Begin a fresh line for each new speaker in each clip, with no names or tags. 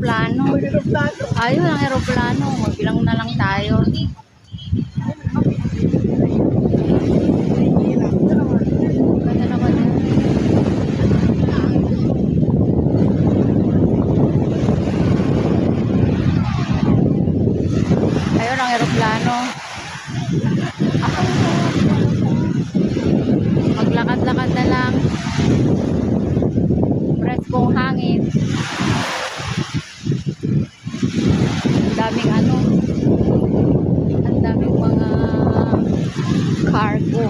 eroplano. Ayun ang eroplano. Magbilang na lang tayo. Ganda naman yan. Ayun ang eroplano. Maglakad-lakad na lang. Preskong hangin. Ang daming ano. Ang daming mga cargo.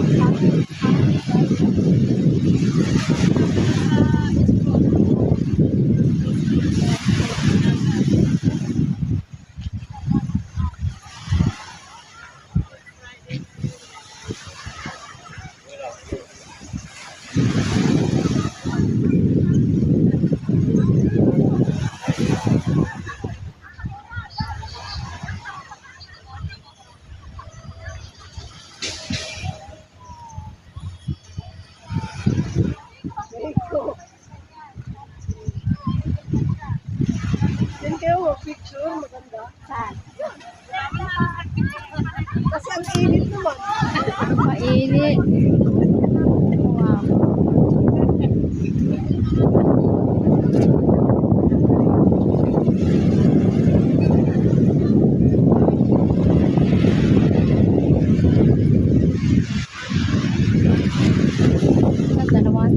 Yan kayo, picture, maganda. Kasi ang init naman.
Mainit. Wow. Ganda naman.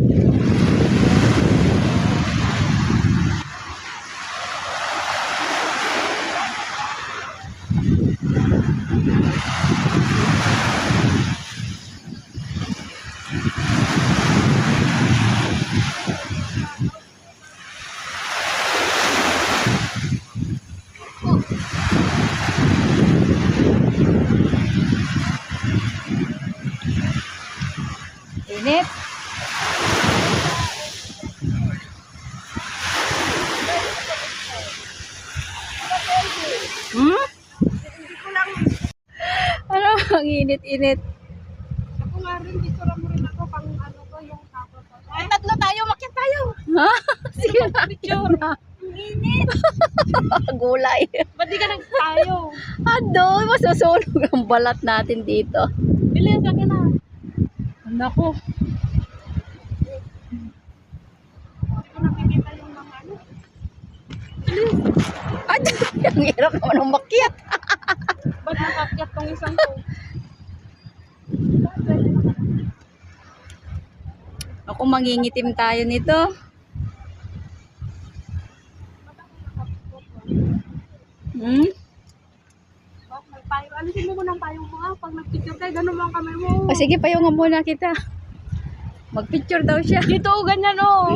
Init. Hmm? Ano? Ang init-init.
Ako nga rin, dito mo rin ako pang ano ko, yung tapo ko. Ay, tatlo tayo, makit tayo.
Ha? Sige na.
Picture. Ang init.
Gulay.
Ba't di ka nagtayo?
Ado, masusunog ang balat natin dito.
Bilis, akin na.
Nako.
Hindi ko nakikita yung mga ano.
Ay, ang hirap naman umakyat.
Ba't nakakyat tong isang ko?
Ako, mangingitim tayo nito. Hmm?
Ba't may payo? Alisin mo muna ang payong mo ha. Pag nag-picture tayo, ganun mo ang kamay mo.
O sige, payungan muna kita. Magpicture daw siya.
Dito, ganyan oh.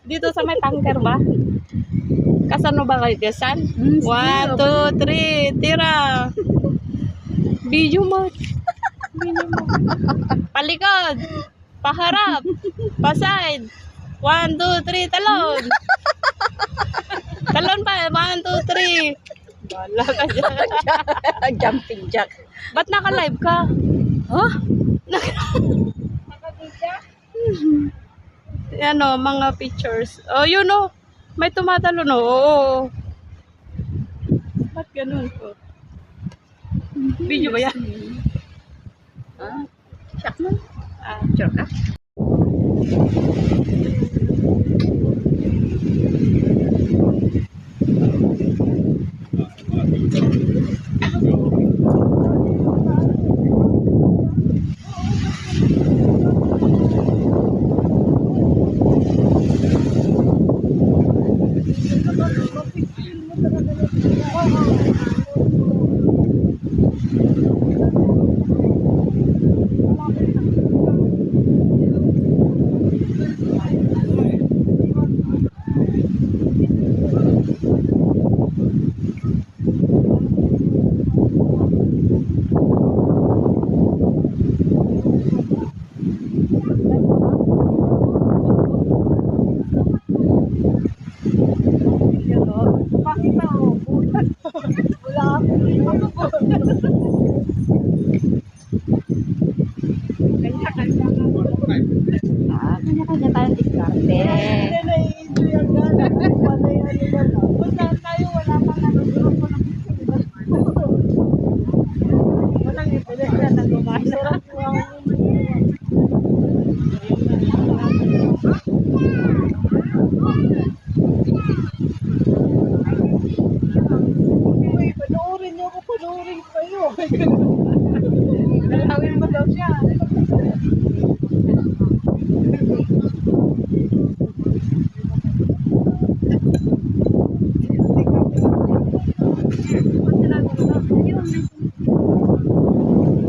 Dito sa may tanker ba? Kasano ba kayo, Kesan? 1, 2, 3, tira. Video mo. Video mo. Palikod. Paharap. Paside. 1, 2, 3, talon. Talon pa. 1, 2, 3. Bala ka dyan.
Jumping jack.
Ba't naka-live ka?
Huh?
Ano, mga pictures. Oh, yun oh. May tumatalo no. Oo. Ba't ganun po? Video ba yan?
Ah, siyak mo.
Ah,
Picture ka. Hindi.
Hindi na-enjoy ang gana. Panay ano ba na?
Basta tayo, wala pang ano, grupo ng walang ipinesa na gumana.
Sarap yung Uy, panoorin niyo ako, panoorin kayo.
Dalawin mo daw siya.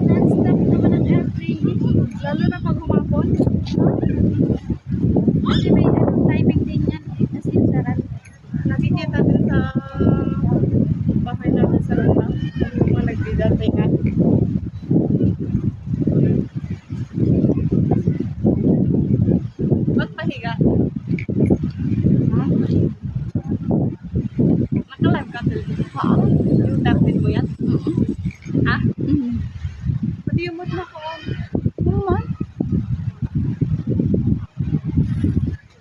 Non-stop naman ang airplane.
Lalo na pag humapon.
Kasi may timing din yan. Kasi yung sarap.
Nakikita din sa bahay namin sa loob. Yung mga nagbidatingan. Ba't pahiga?
Ha?
Naka-live ka talaga.
Ha?
Yung tapin mo yan? Ha? Pati yung mood na ko.
Naman.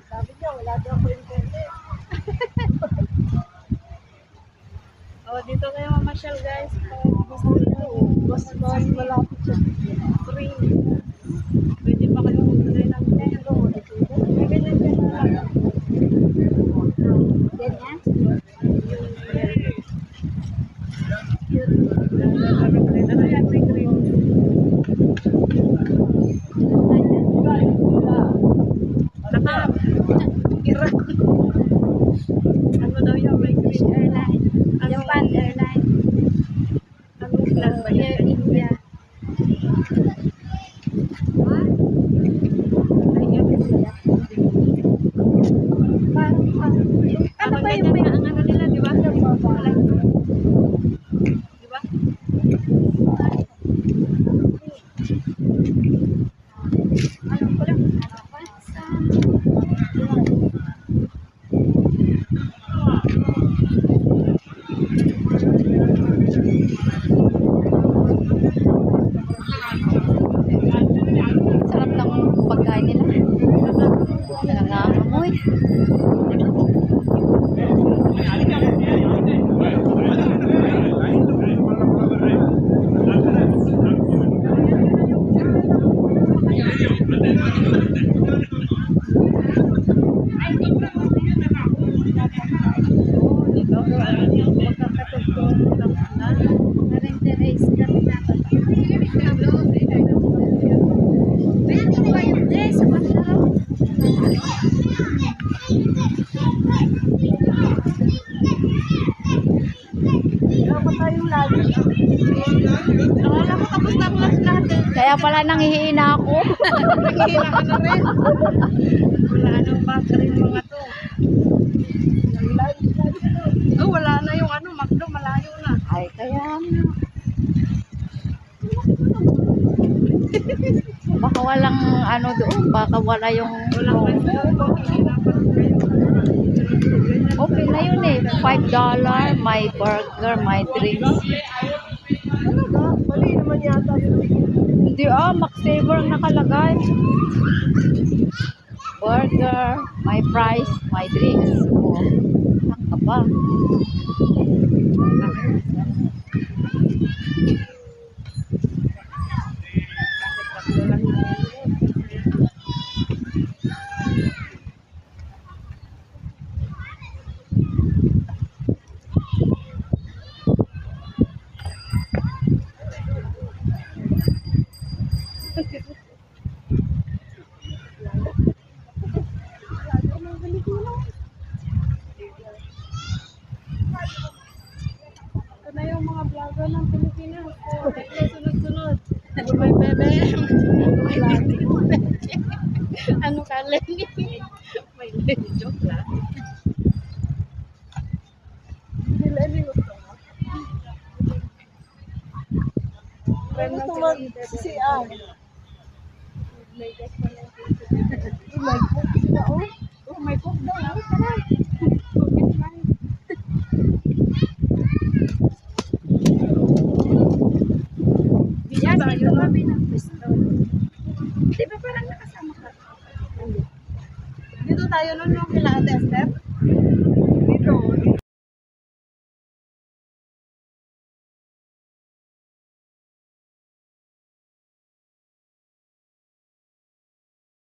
Sabi niya, wala daw ako internet.
Oh, dito kayo mamasyal guys.
Mas malapit siya.
Free. Pwede pa kayo mag-try ng tero. May ganyan ka na.
Ganyan?
Ano yan, may green? Tatar. Iran. Ano daw yan, may green?
Airline.
Ano?
Japan Airline.
Anong plan ba
Air
yan?
India.
Ay, yan.
Ano
Parang
ba
ganyan
yung may...
nga ang ano nila, di ba? Di ba?
Ano ko lang? Sarap ng pagkain nila. Nangangamoy.
Dito, magkakatugtog ng ano.
Nare-interrace kami dapat. Meron ba yung dress? Masarap.
Wala pa tayong lagi.
Akala ko tapos na class natin.
Kaya pala nanghihina ako.
Naghihila ka na rin. Wala nang battery yung mga to. Oh, wala na yung ano, McDo, malayo na.
Ay, kaya baka walang ano doon, baka wala yung
Walang pwesto. Hihirapan kayo.
okay na yun eh. $5, may burger, may drinks.
Talaga? Mali naman yata yung
Hindi Max Saver ang nakalagay. Burger, may fries, may drinks. Oh, saan ka ba?
Ito na yung mga vlogger ng Pilipinas. So, tatlo sunod-sunod. May bebe. May lady. Ano ka, Lenny? May Lenny. Joke lang.
nila gusto mo. Gusto mo si Ann. May cook sila, oh.
Oh, may cook daw. Tara.
Yan, dito kami ng pwesto. Di ba parang nakasama ka?
Dito tayo nun yung kila Ate Esther.